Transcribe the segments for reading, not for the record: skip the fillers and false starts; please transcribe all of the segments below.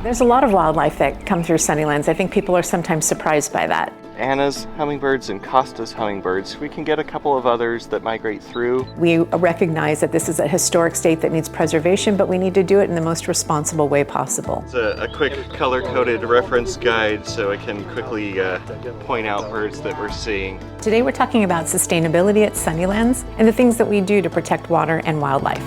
There's a lot of wildlife that come through Sunnylands. I think people are sometimes surprised by that. Anna's hummingbirds and Costa's hummingbirds. We can get a couple of others that migrate through. We recognize that this is a historic state that needs preservation, but we need to do it in the most responsible way possible. It's a quick color-coded reference guide so I can quickly point out birds that we're seeing. Today we're talking about sustainability at Sunnylands and the things that we do to protect water and wildlife.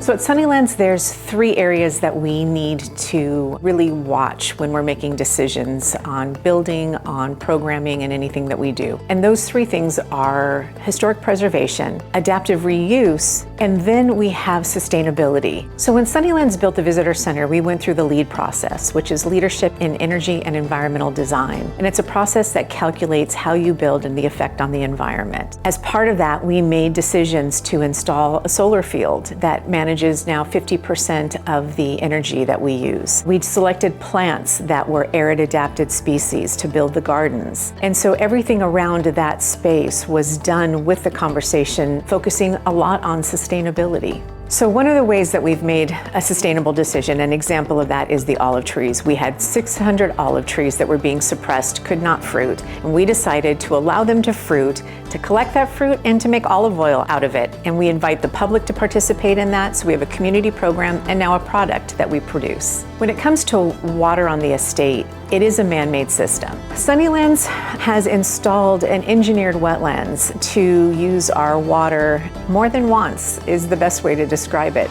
So at Sunnylands, there's 3 areas that we need to really watch when we're making decisions on building, on programming, and anything that we do. And those 3 things are historic preservation, adaptive reuse, and then we have sustainability. So when Sunnylands built the Visitor Center, we went through the LEED process, which is Leadership in Energy and Environmental Design. And it's a process that calculates how you build and the effect on the environment. As part of that, we made decisions to install a solar field that manages now 50% of the energy that we use. We selected plants that were arid adapted species to build the gardens. And so everything around that space was done with the conversation focusing a lot on sustainability. So one of the ways that we've made a sustainable decision, an example of that is the olive trees. We had 600 olive trees that were being suppressed, could not fruit, and we decided to allow them to fruit, to collect that fruit, and to make olive oil out of it. And we invite the public to participate in that, so we have a community program and now a product that we produce. When it comes to water on the estate, it is a man-made system. Sunnylands has installed an engineered wetlands to use our water more than once, is the best way to describe it.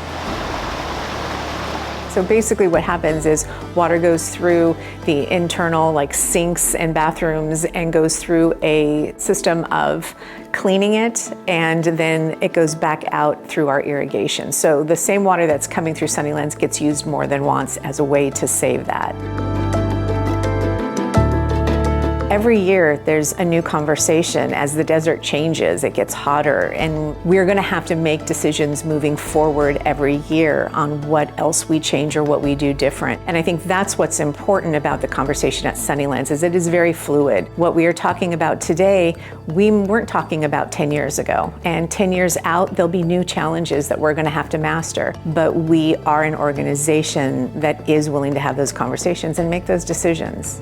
So basically what happens is water goes through the internal sinks and bathrooms and goes through a system of cleaning it, and then it goes back out through our irrigation. So the same water that's coming through Sunnylands gets used more than once as a way to save that. Every year there's a new conversation. As the desert changes, it gets hotter, and we're going to have to make decisions moving forward every year on what else we change or what we do different. And I think that's what's important about the conversation at Sunnylands, is it is very fluid. What we are talking about today, we weren't talking about 10 years ago. And 10 years out, there'll be new challenges that we're going to have to master. But we are an organization that is willing to have those conversations and make those decisions.